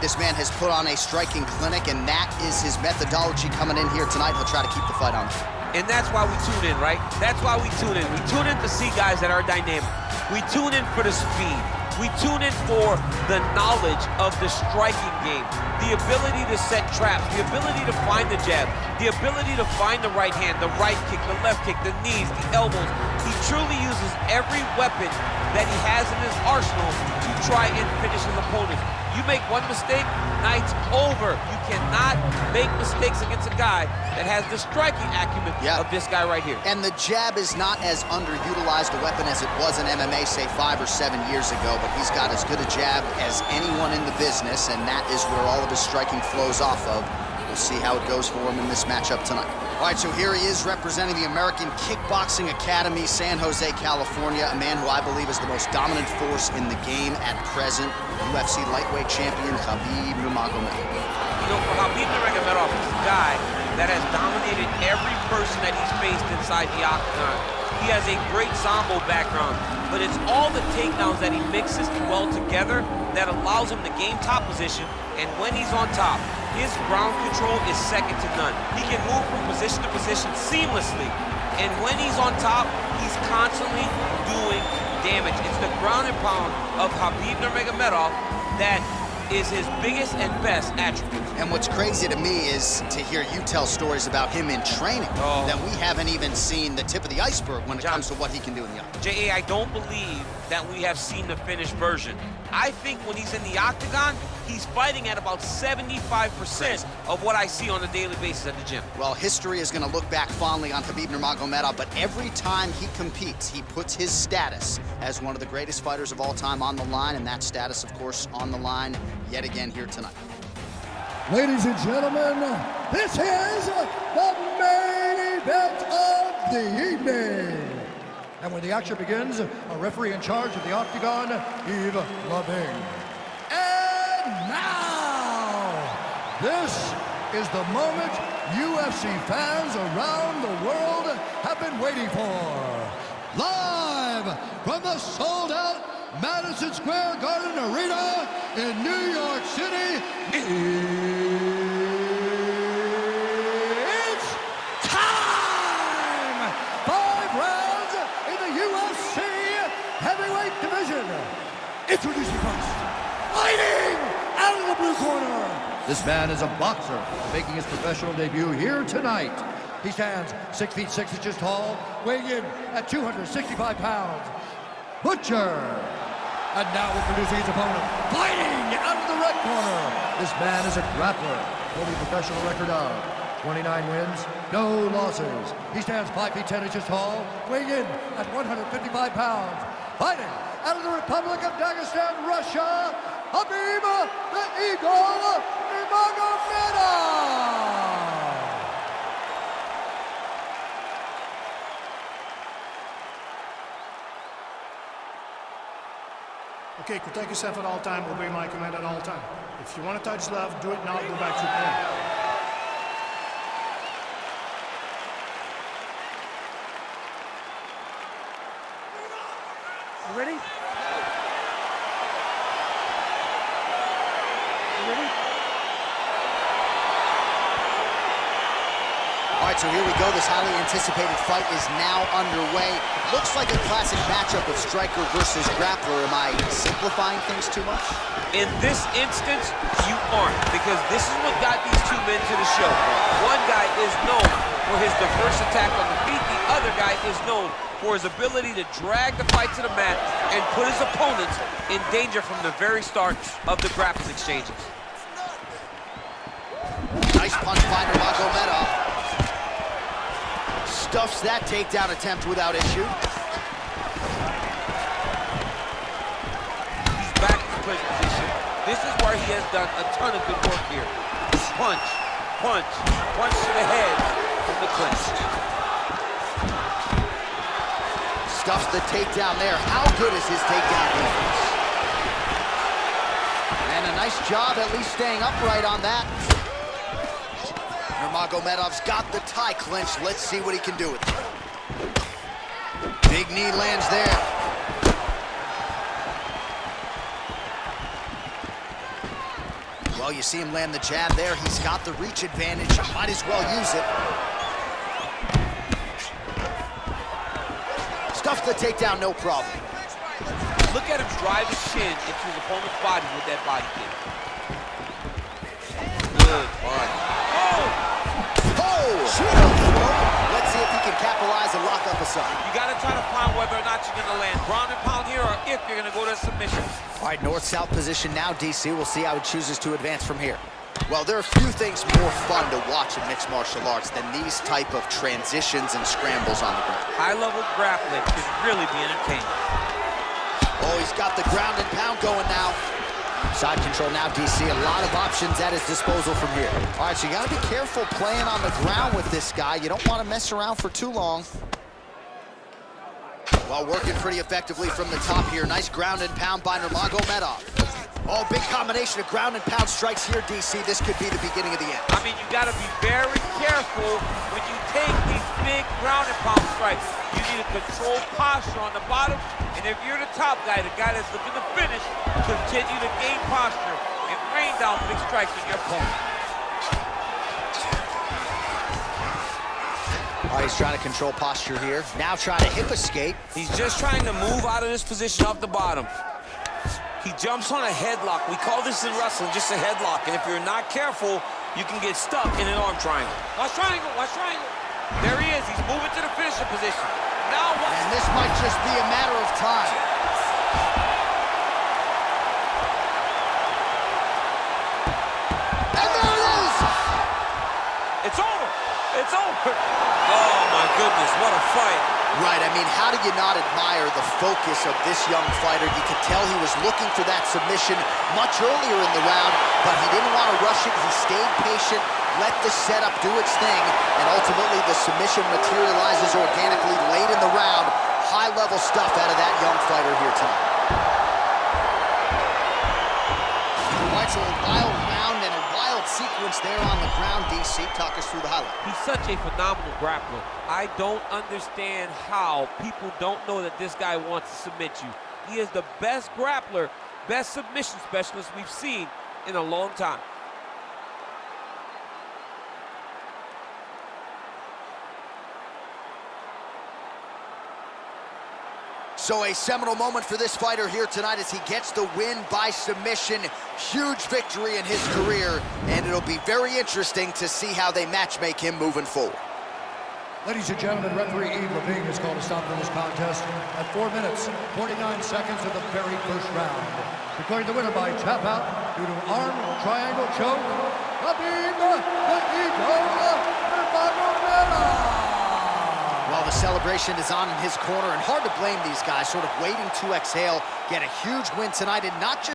This man has put on a striking clinic, and that is his methodology coming in here tonight. He'll try to keep the fight on. And that's why we tune in, right? That's why we tune in. We tune in to see guys that are dynamic. We tune in for the speed. We tune in for the knowledge of the striking game, the ability to set traps, the ability to find the jab, the ability to find the right hand, the right kick, the left kick, the knees, the elbows. He truly uses every weapon that he has in his arsenal to try and finish his opponent. You make one mistake, night's over. You cannot make mistakes against a guy that has the striking acumen of this guy right here. And the jab is not as underutilized a weapon as it was in MMA, say 5 or 7 years ago, but he's got as good a jab as anyone in the business, and that is where all of his striking flows off of. We'll see how it goes for him in this matchup tonight. All right, so here he is representing the American Kickboxing Academy, San Jose, California, a man who I believe is the most dominant force in the game at present, UFC Lightweight Champion Khabib Nurmagomedov. You know, for Khabib Nurmagomedov, he's a guy that has dominated every person that he's faced inside the octagon. He has a great Sambo background, but it's all the takedowns that he mixes well together that allows him to gain top position, and when he's on top, his ground control is second to none. He can move from position to position seamlessly, and when he's on top, he's constantly doing damage. It's the ground and pound of Khabib Nurmagomedov that is his biggest and best attribute. And what's crazy to me is to hear you tell stories about him in training that we haven't even seen the tip of the iceberg when it comes to what he can do in the octagon. J.A., I don't believe that we have seen the finished version. I think when he's in the octagon, he's fighting at about 75% of what I see on a daily basis at the gym. Well, history is going to look back fondly on Khabib Nurmagomedov, but every time he competes, he puts his status as one of the greatest fighters of all time on the line, and that status, of course, on the line yet again here tonight. Ladies and gentlemen, this is the main event of the evening. And when the action begins, a referee in charge of the octagon, Yves Loving. And now, this is the moment UFC fans around the world have been waiting for. Live from the sold-out Madison Square Garden Arena in New York City, it's time! 5 rounds in the UFC heavyweight division. Introducing first, fighting out of the blue corner. This man is a boxer making his professional debut here tonight. He stands 6 feet 6 inches tall, weighing in at 265 pounds. Butcher. And now introducing his opponent, fighting out of the red corner. This man is a grappler, holding a professional record of 29 wins, no losses. He stands 5 feet 10 inches tall, weighing in at 155 pounds. Fighting out of the Republic of Dagestan, Russia, Khabib the Eagle Nurmagomedov. Okay, protect yourself at all time, obey my command at all time. If you want to touch left, do it now, go back to the corner. You ready? You ready? All right, so here we go. This highly anticipated fight is now underway. Looks like a classic matchup of striker versus grappler. Am I simplifying things too much? In this instance, you aren't, because this is what got these two men to the show. One guy is known for his diverse attack on the feet. The other guy is known for his ability to drag the fight to the mat and put his opponents in danger from the very start of the grappling exchanges. Nice punch by Nurmagomedov. Stuffs that takedown attempt without issue. He's back in the clinch position. This is where he has done a ton of good work here. Punch, punch, punch to the head from the clinch. Stuffs the takedown there. How good is his takedown defense? And a nice job at least staying upright on that. Nurmagomedov's got the tie clinch. Let's see what he can do with it. Big knee lands there. Well, you see him land the jab there. He's got the reach advantage. Might as well use it. Stuffs the takedown, no problem. Look at him drive his shin into his opponent's body with that body kick. Good body. Let's see if he can capitalize and lock up a side. You got to try to find whether or not you're going to land ground and pound here or if you're going to go to submission. All right, north-south position now, DC. We'll see how he chooses to advance from here. Well, there are few things more fun to watch in mixed martial arts than these type of transitions and scrambles on the ground. High-level grappling can really be entertaining. Oh, he's got the ground and pound going now. Side control now, DC. A lot of options at his disposal from here. All right, so you got to be careful playing on the ground with this guy. You don't want to mess around for too long. Well, working pretty effectively from the top here. Nice ground and pound by Nurmagomedov. Oh, big combination of ground and pound strikes here, DC. This could be the beginning of the end. I mean, you got to be very careful when you take these big ground and pound strikes. You need a controlled posture on the bottom, and if you're the top guy, the guy that's looking to finish, continue to gain posture and rain down big strikes on your opponent. All right, he's trying to control posture here. Now trying to hip escape. He's just trying to move out of this position off the bottom. He jumps on a headlock. We call this in wrestling just a headlock. And if you're not careful, you can get stuck in an arm triangle. Watch triangle, watch triangle. There he is. He's moving to the finisher position. Now what? And this might just be a matter of time. And there it is! It's over. It's over. Oh, my goodness. What a fight. Right, I mean, how do you not admire the focus of this young fighter? You could tell he was looking for that submission much earlier in the round, but he didn't want to rush it. He stayed patient, let the setup do its thing, and ultimately the submission materializes organically late in the round. High-level stuff out of that young fighter here tonight. Quite a wild round and a wild sequence there on the ground, DC. Talk us through the highlight. He's such a phenomenal grappler. I don't understand how people don't know that this guy wants to submit you. He is the best grappler, best submission specialist we've seen in a long time. So a seminal moment for this fighter here tonight as he gets the win by submission. Huge victory in his career, and it'll be very interesting to see how they matchmake him moving forward. Ladies and gentlemen, referee Yves Levine has called a stop to this contest at 4 minutes, 49 seconds of the very first round. Declaring the winner by tap out due to arm triangle choke, Khabib Nurmagomedov. Well, the celebration is on in his corner, and hard to blame these guys, sort of waiting to exhale, get a huge win tonight, and not just